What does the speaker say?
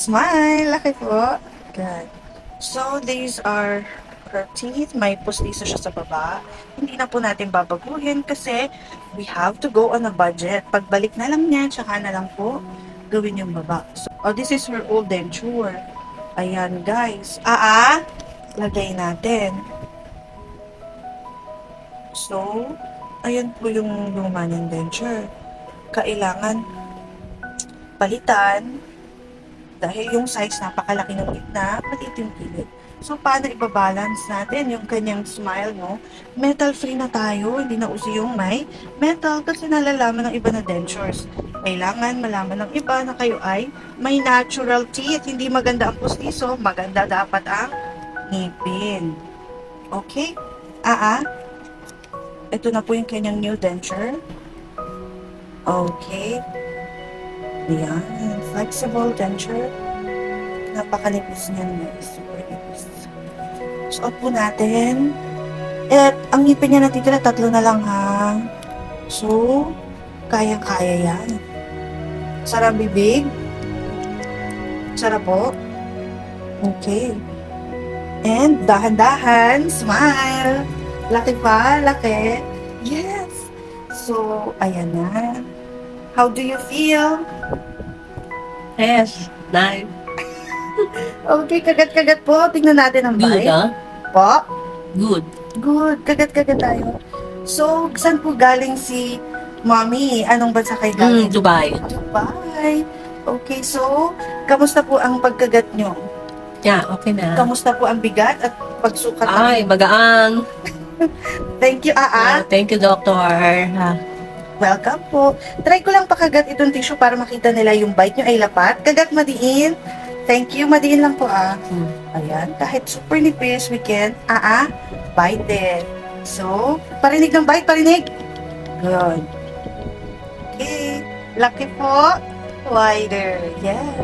Smile! Laki po. Good. So, these are her teeth. May pustiso siya sa baba. Hindi na po natin babaguhin kasi we have to go on a budget. Pagbalik na lang niya, tsaka na lang po gawin yung baba. So, this is her old denture. Ayan, guys. Lagay natin. So, ayan po yung luma ng denture. Kailangan palitan dahil yung size napakalaki ng gitna, maliit yung gilid. So, paano ibabalance natin yung kanyang smile, no? Metal free na tayo, hindi na uso yung may metal kasi nalalaman ng iba na dentures. Kailangan malaman ng iba na kayo ay may natural teeth. Hindi maganda ang pustiso, maganda dapat ang ngipin. Okay? Ito na po yung kanyang new denture. Okay. Ayan. Flexible denture. Napakanipis niyan, guys. Super nipis. Suot po natin. At ang ngipin niya natitira, 3 na lang ha. So, kaya-kaya yan. Sarap bibig. Sarap po. Okay. And dahan-dahan, smile. Laki pa, laki. Yes. So, ayan na. How do you feel? Yes, nice. Okay, kagat-kagat po. Tingnan natin ang Good, bite. ah? Po? Good. Good. Kagat-kagat tayo. So, saan po galing si Mommy? Anong bansa kayo galing? Dubai. Dubai. Okay, so, kamusta po ang pagkagat nyo? Yeah, okay na. Kamusta po ang bigat at pagsukat? Ay, magaang. Thank you, Thank you, doctor. Ah, Welcome po. Try ko lang pakagat itong tissue para makita nila yung bite nyo ay lapat. Kagat madiin. Thank you. Madiin lang po Ayan. Kahit super nipis, we can bite it. So, parinig ng bite. Parinig. Good. Okay. Laki po. Wider. Yes.